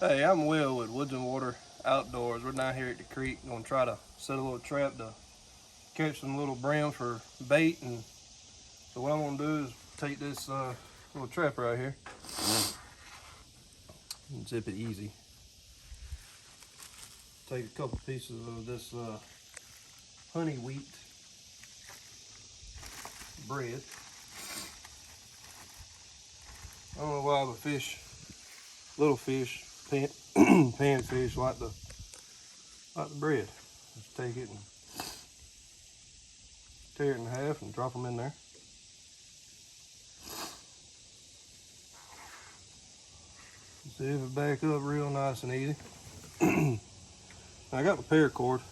Hey, I'm Will with Woods and Water Outdoors. We're down here at the creek. Gonna try to set a little trap to catch some little brim for bait. And so what I'm gonna do is take this little trap right here and zip it easy. Take a couple pieces of this honey wheat bread. I don't know why the fish, little fish, panfish like the bread. Just take it and tear it in half and drop them in there. Zip it back up real nice and easy. I got the paracord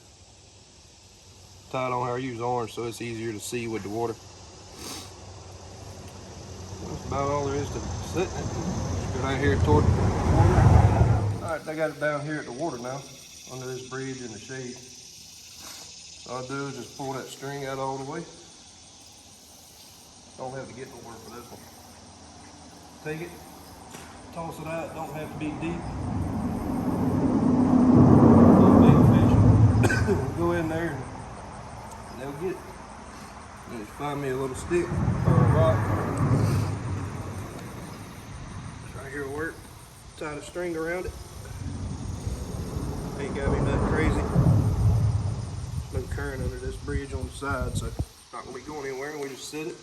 tied on here. I use orange so it's easier to see with the water. That's about all there is to setting it. Just go down here toward the water. Alright, I got it down here at the water now, under this bridge in the shade. All I do is just pull that string out all the way. Don't have to get nowhere for this one. Take it, toss it out, don't have to be deep. Big fish, go in there and they'll get it. And just find me a little stick or a rock. Right here will work. Tie the string around it. Ain't gotta be nothing crazy. No current under this bridge on the side, so not gonna be going anywhere. And we just sit it.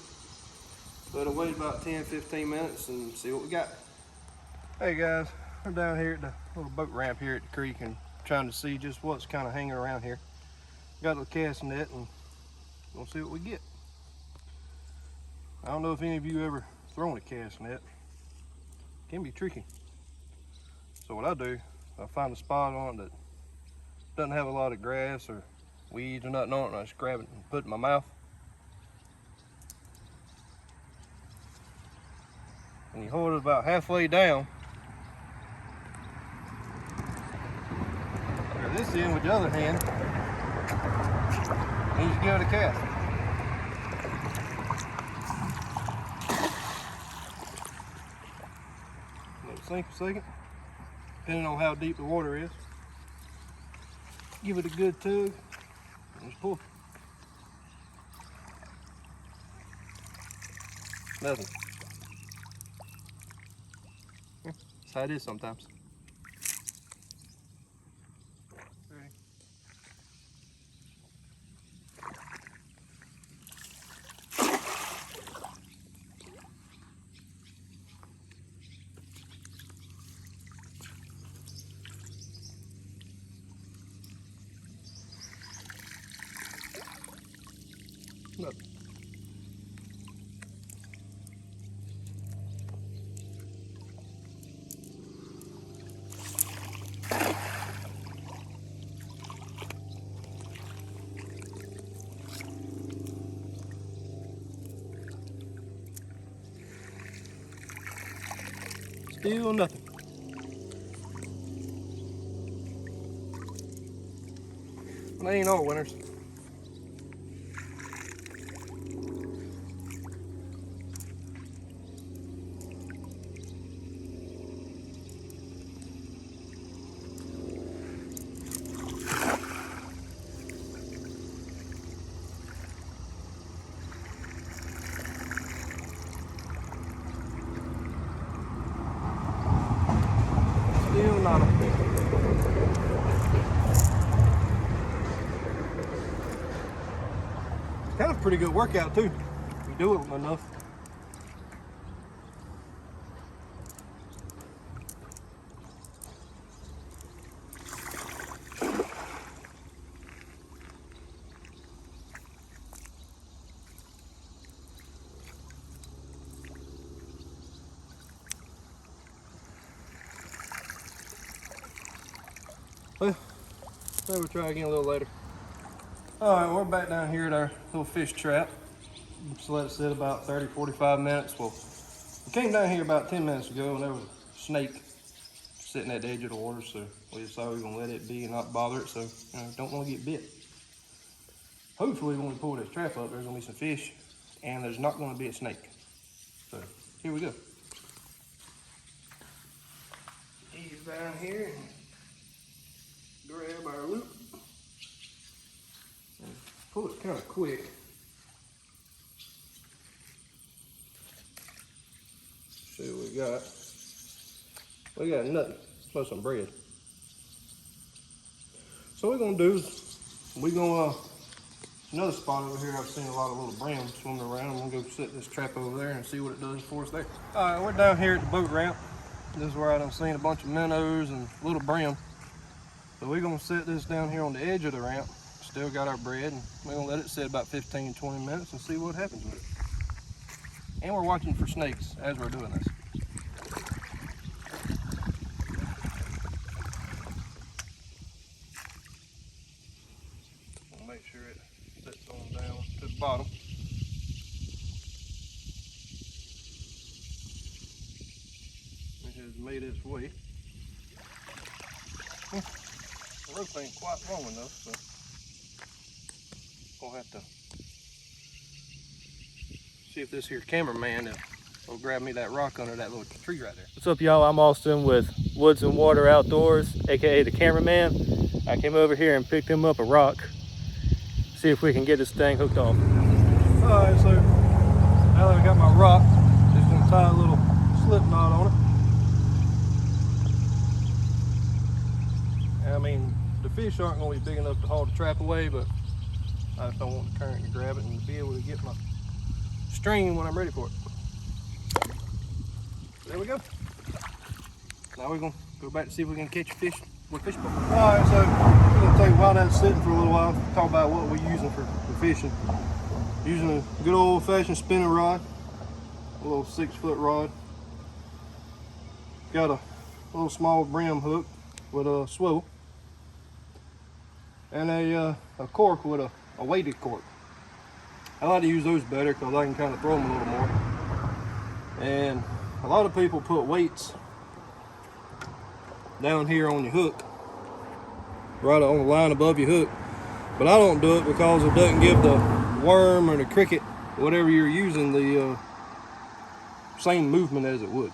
Let it wait about 10-15 minutes and see what we got. Hey guys, I'm down here at the little boat ramp here at the creek and trying to see just what's kind of hanging around here. Got a little cast net and we'll see what we get. I don't know if any of you ever thrown a cast net. It can be tricky. So what I do, I find a spot on it that doesn't have a lot of grass or weeds or nothing on it, and I just grab it and put it in my mouth. And you hold it about halfway down. Or this end with the other hand. And you just give it a cast. Let it sink a second, depending on how deep the water is. Give it a good tug and just pull. Nothing. That's how it is sometimes. Ready? Nothing. Still nothing. They ain't all winners. Still not a kind of a pretty good workout too. You do it enough. Well, maybe we'll try again a little later. All right, we're back down here at our little fish trap. Just let it sit about 30-45 minutes. Well, we came down here about 10 minutes ago and there was a snake sitting at the edge of the water, so we decided we were gonna let it be and not bother it, so don't want to get bit. Hopefully when we pull this trap up, there's gonna be some fish and there's not gonna be a snake. So here we go. He's down here and grab our loop and pull it kind of quick. See what we got. We got nothing but some bread. So what we're gonna do is we're gonna another spot over here. I've seen a lot of little brim swimming around. I'm gonna go set this trap over there and see what it does for us there. All right, we're down here at the boat ramp. This is where I done seen a bunch of minnows and little brim. So we're gonna set this down here on the edge of the ramp. Still got our bread, and we're gonna let it sit about 15, 20 minutes and see what happens with it. And we're watching for snakes as we're doing this. We'll make sure it sits on down to the bottom. It has made its way. The rope ain't quite long enough, so we'll have to see if this here cameraman will grab me that rock under that little tree right there. What's up, y'all? I'm Austin with Woods and Water Outdoors, aka the cameraman. I came over here and picked him up a rock. See if we can get this thing hooked off. Alright, so now that I got my rock, just gonna tie a little slip knot on it. I mean, the fish aren't going to be big enough to haul the trap away, but I just don't want the current to grab it and be able to get my stream when I'm ready for it. There we go. Now we're going to go back to see if we can catch a fish with a fish boat. Alright, so we're going to take while that's sitting for a little while, talk about what we're using for fishing. Using a good old-fashioned spinning rod, a little 6-foot rod. Got a little small brim hook with a swivel. And a cork with a weighted cork. I like to use those better because I can kind of throw them a little more. And a lot of people put weights down here on your hook, right on the line above your hook. But I don't do it because it doesn't give the worm or the cricket, whatever you're using, the same movement as it would.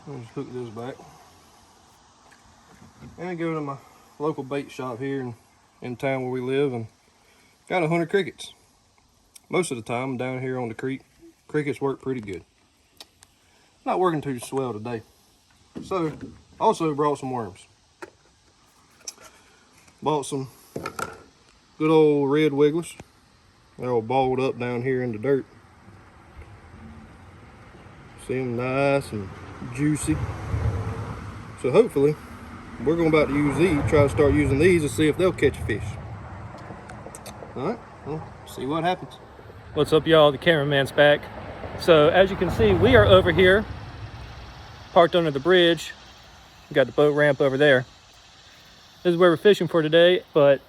I'll just hook this back. And I go to my local bait shop here in town where we live and got 100 crickets. Most of the time down here on the creek, crickets work pretty good. Not working too swell today. So, also brought some worms. Bought some good old red wigglers. They're all balled up down here in the dirt. See them nice and juicy. So hopefully, we're going about to use these, try to start using these to see if they'll catch a fish. All right, well, see what happens. What's up, y'all? The cameraman's back. So as you can see, we are over here, parked under the bridge. We got the boat ramp over there. This is where we're fishing for today, but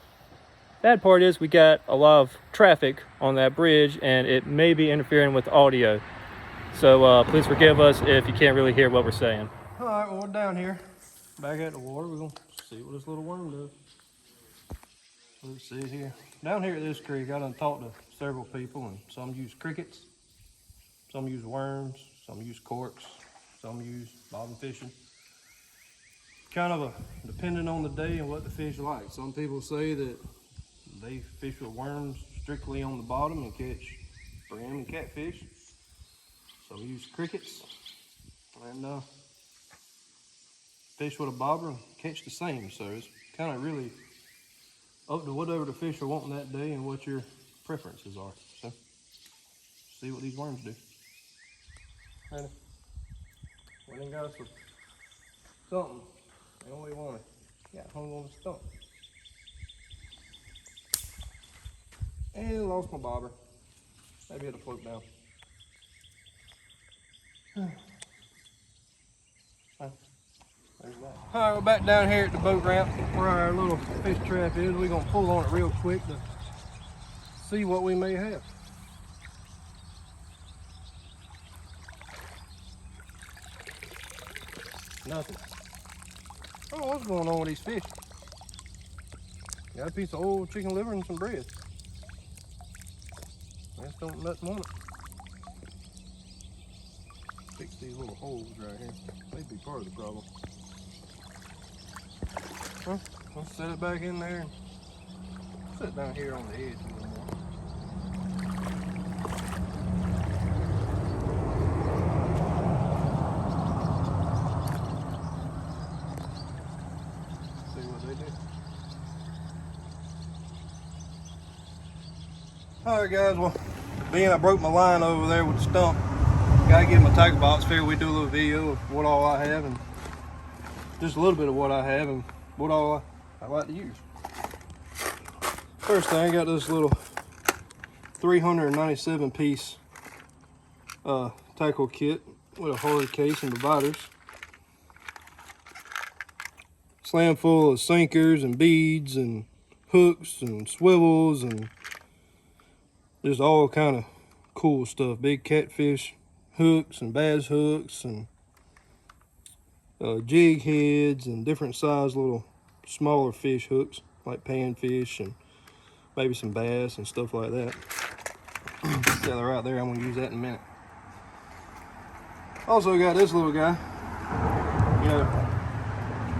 bad part is we got a lot of traffic on that bridge and it may be interfering with the audio. So please forgive us if you can't really hear what we're saying. All right, well, we're down here, back at the water. We're gonna see what this little worm does. Let's see here. Down here at this creek, I done talked to several people, and some use crickets, some use worms, some use corks, some use bobbing fishing. Kind of depending on the day and what the fish like. Some people say that they fish with worms strictly on the bottom and catch brim and catfish. Some use crickets and fish with a bobber and catch the same. So it's kind of really up to whatever the fish are wanting that day and what your preferences are. So see what these worms do. Ready? We done got us something. They only wanted. Got hung on the stump. And lost my bobber. Maybe it'll float down. Alright, we're back down here at the boat ramp where our little fish trap is. We're gonna pull on it real quick to see what we may have. Nothing. Oh, what's going on with these fish? Got a piece of old chicken liver and some bread. I just don't nothing on it. Fix these little holes right here. part of the problem. Well, let's set it back in there and sit down here on the edge a little more. See what they do. Alright guys, well, being I broke my line over there with the stump, gotta get my tackle box. Figured we'd do a little video of what all I have and just a little bit of what I have and what all I like to use. First thing, I got this little 397 piece tackle kit with a hard case and dividers. Slam full of sinkers and beads and hooks and swivels and just all kind of cool stuff. Big catfish hooks and bass hooks and jig heads and different size little smaller fish hooks like panfish and maybe some bass and stuff like that. Yeah, they're right there. I'm gonna use that in a minute. Also got this little guy. You know,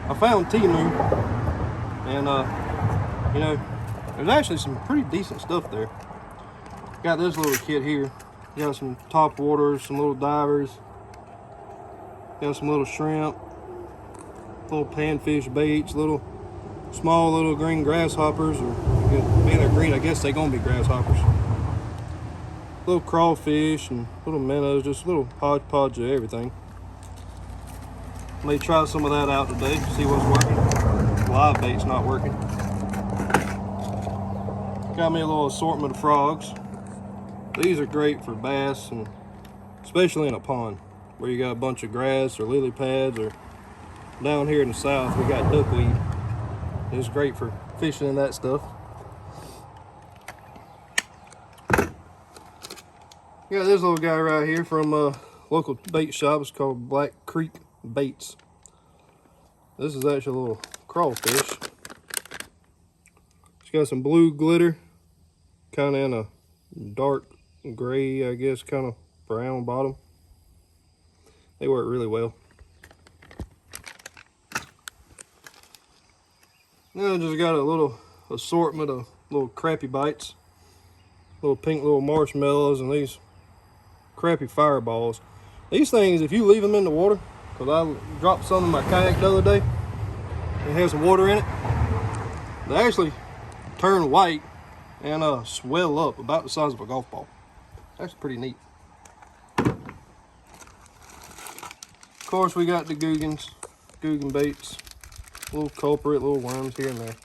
I found Temu, and you know, there's actually some pretty decent stuff there. Got this little kit here. Got some top waters, some little divers. Got some little shrimp, little panfish baits, small little green grasshoppers, or being they're green, I guess they're gonna be grasshoppers. Little crawfish and little minnows, just a little hodgepodge of everything. May try some of that out today, see what's working. Live bait's not working. Got me a little assortment of frogs. These are great for bass, and especially in a pond where you got a bunch of grass or lily pads, or down here in the south we got duckweed. It's great for fishing in that stuff. Got this little guy right here from a local bait shop. It's called Black Creek Baits. This is actually a little crawfish. It's got some blue glitter, kind of in a dark gray, I guess, kind of brown bottom. They work really well. Now I just got a little assortment of little crappie bites, little pink little marshmallows, and these crappie fireballs. These things, if you leave them in the water, because I dropped some in my kayak the other day, it has some water in it, they actually turn white and swell up about the size of a golf ball. That's pretty neat. Of course, we got the Guggen baits, little culprit, little worms here and there.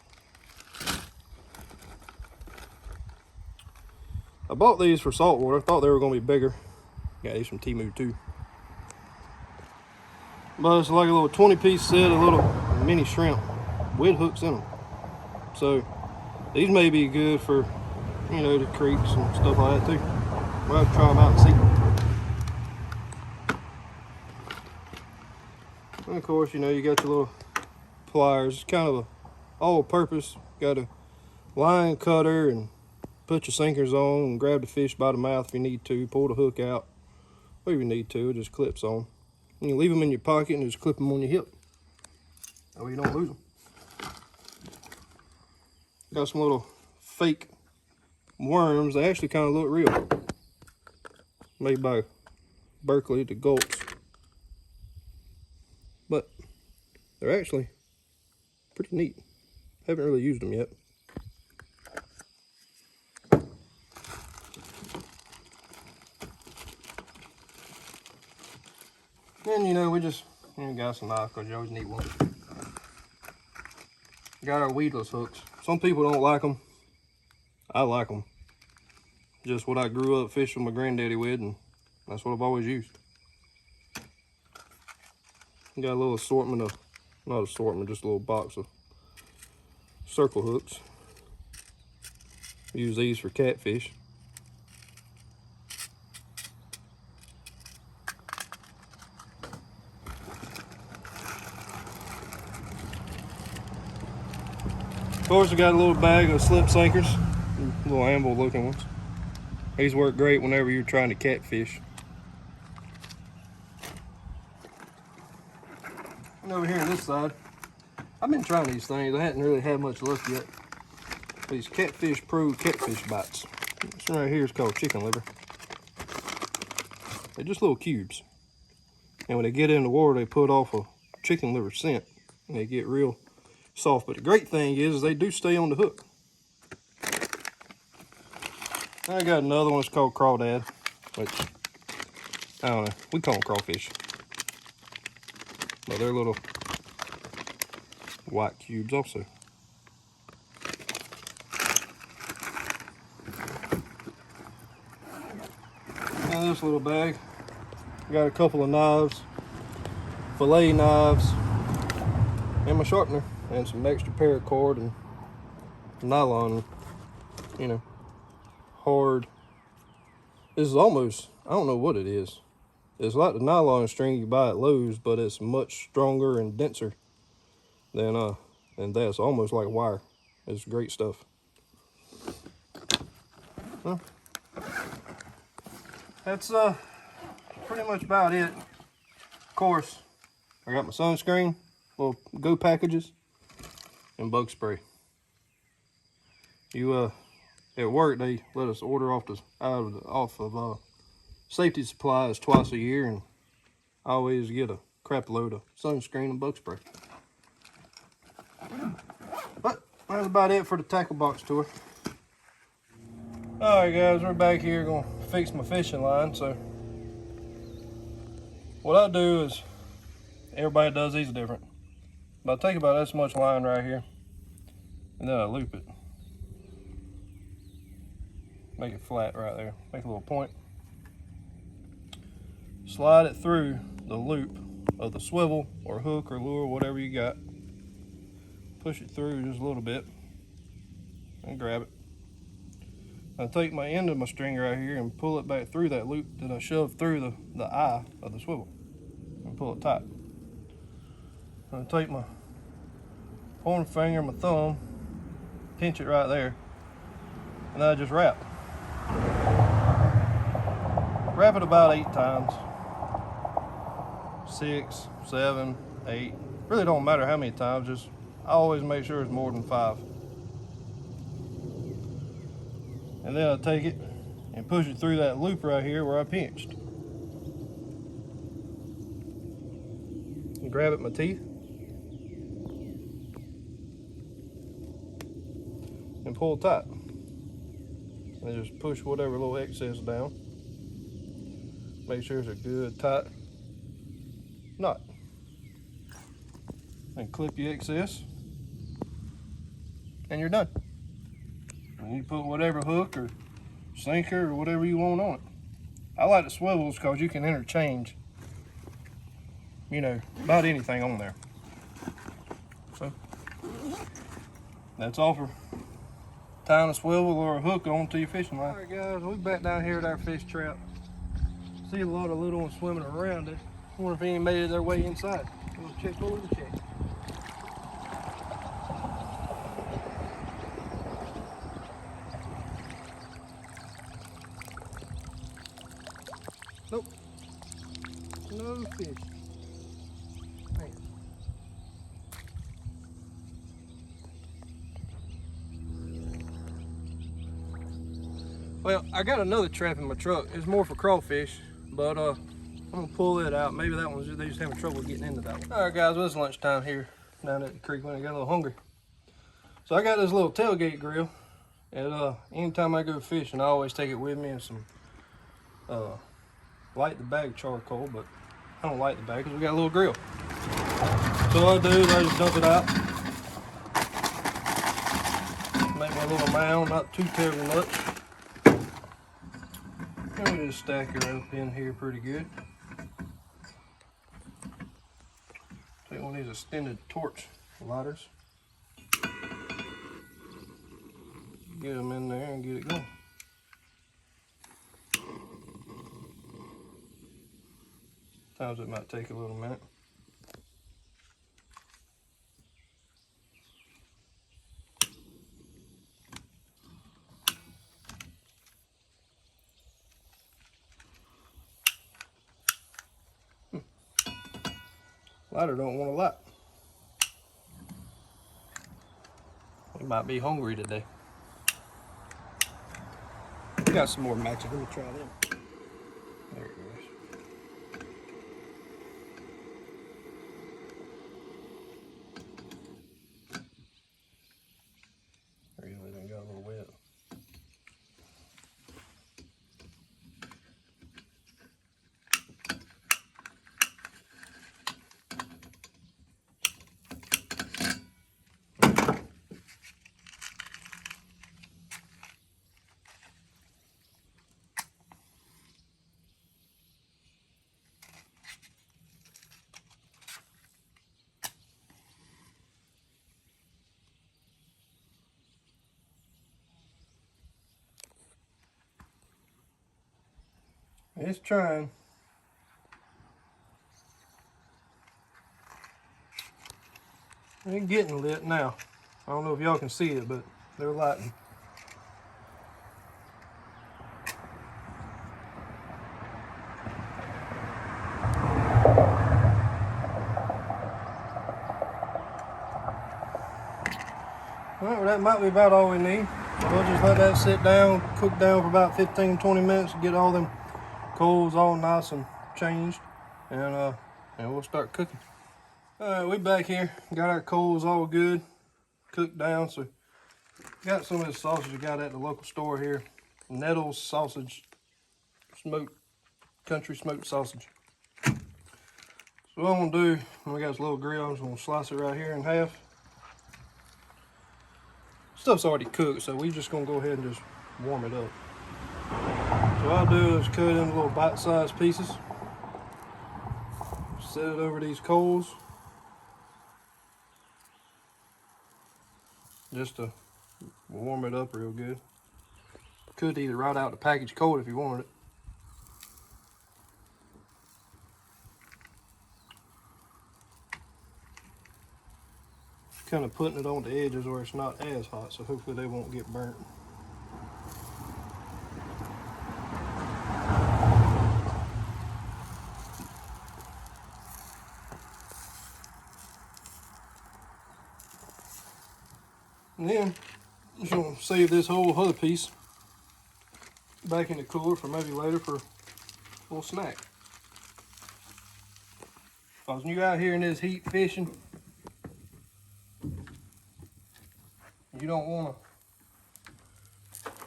I bought these for saltwater. I thought they were going to be bigger. Got these from Temu too. But it's like a little 20-piece set of little mini shrimp with hooks in them. So these may be good for, you know, the creeks and stuff like that too. We'll have to try them out and see. And of course, you know, you got your little pliers. It's kind of a all-purpose. Got a line cutter and put your sinkers on and grab the fish by the mouth if you need to. Pull the hook out. Whatever you need to, it just clips on. You can leave them in your pocket and just clip them on your hip. That way you don't lose them. Got some little fake worms. They actually kind of look real. Made by Berkeley, the Gulps. But they're actually pretty neat. Haven't really used them yet. And you know, we just got some knives because you always need one. Got our weedless hooks. Some people don't like them. I like them. Just what I grew up fishing with my granddaddy with, and that's what I've always used. Got a little assortment of, not assortment, just a little box of circle hooks. Use these for catfish. Of course, I got a little bag of slip sinkers, little amble looking ones. These work great whenever you're trying to catfish. And over here on this side, I've been trying these things. I hadn't really had much luck yet. These Catfish Pro catfish bites. This one right here is called chicken liver. They're just little cubes. And when they get in the water, they put off a chicken liver scent. And they get real soft. But the great thing is they do stay on the hook. I got another one. It's called crawdad, which I don't know. We call them crawfish. But they're little white cubes also. Now this little bag, I got a couple of knives, fillet knives, and my sharpener, and some extra paracord and nylon, you know, hard. This is almost, I don't know what it is. It's like the nylon string you buy at Lowe's, but it's much stronger and denser than that. It's almost like wire. It's great stuff. Well, that's pretty much about it. Of course, I got my sunscreen, little go packages, and bug spray. You at work they let us order off of safety supplies twice a year, and I always get a crap load of sunscreen and bug spray. But that's about it for the tackle box tour. Alright guys, we're back here gonna fix my fishing line. So what I do is, everybody does these different, but I take about this much line right here, and then I loop it. Make it flat right there, make a little point. Slide it through the loop of the swivel or hook or lure, whatever you got. Push it through just a little bit and grab it. I take my end of my string right here and pull it back through that loop that I shoved through the eye of the swivel and pull it tight. I take my pointer finger, my thumb, pinch it right there, and then I just wrap. Wrap it about 8 times. 6, 7, 8. Really don't matter how many times, just I always make sure it's more than 5. And then I take it and push it through that loop right here where I pinched. And grab it with my teeth and pull tight. And just push whatever little excess down. Make sure it's a good tight knot. And clip your excess, and you're done. And you put whatever hook or sinker or whatever you want on it. I like the swivels because you can interchange, you know, about anything on there. So that's all for tying a swivel or a hook onto your fishing line. All right guys, we're back down here at our fish trap. See a lot of little ones swimming around it. I wonder if any made their way inside. We'll check, we'll check. Nope. No fish. Man. Well, I got another trap in my truck. It's more for crawfish, but I'm gonna pull it out. Maybe that one's they just having trouble getting into that one. All right, guys, well, it's lunchtime here down at the creek when I got a little hungry. So I got this little tailgate grill, and anytime I go fishing, I always take it with me and some light the bag charcoal, but I don't light the bag because we got a little grill. So what I do is I just dump it out, make my little mound, not too terribly much. And we just stack it up in here pretty good. Take one of these extended torch lighters, get them in there and get it going. Sometimes it might take a little minute. Lighter don't want to light. He might be hungry today. We got some more matches. Let me try them. There it goes. Really done got a little wet. It's trying. They're getting lit now. I don't know if y'all can see it, but they're lighting. Alright, well that might be about all we need. We'll just let that sit down, cook down for about 15-20 minutes, get all them coals all nice and changed, and we'll start cooking. Alright, we back here. Got our coals all good, cooked down. So got some of this sausage I got at the local store here. Nettles sausage, smoked, country smoked sausage. So what I'm gonna do, when we got this little grill, I'm just gonna slice it right here in half. Stuff's already cooked, so we just gonna go ahead and just warm it up. So what I'll do is cut it into little bite-sized pieces. Set it over these coals. Just to warm it up real good. Could eat it right out the package cold if you wanted it. Kind of putting it on the edges where it's not as hot, so hopefully they won't get burnt. And then I'm just gonna save this whole other piece back in the cooler for maybe later for a little snack. Because when you're out here in this heat fishing, you don't want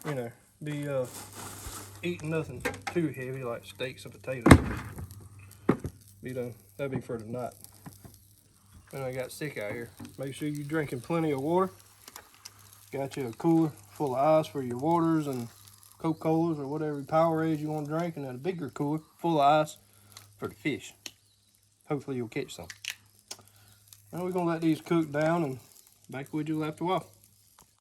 to, you know, be eating nothing too heavy like steaks and potatoes. That'd be for the night. And I got sick out here. Make sure you're drinking plenty of water. Got you a cooler full of ice for your waters and Coca-Colas or whatever Powerade you want to drink, and then a bigger cooler full of ice for the fish. Hopefully you'll catch some. Now we're gonna let these cook down and back with you after a while.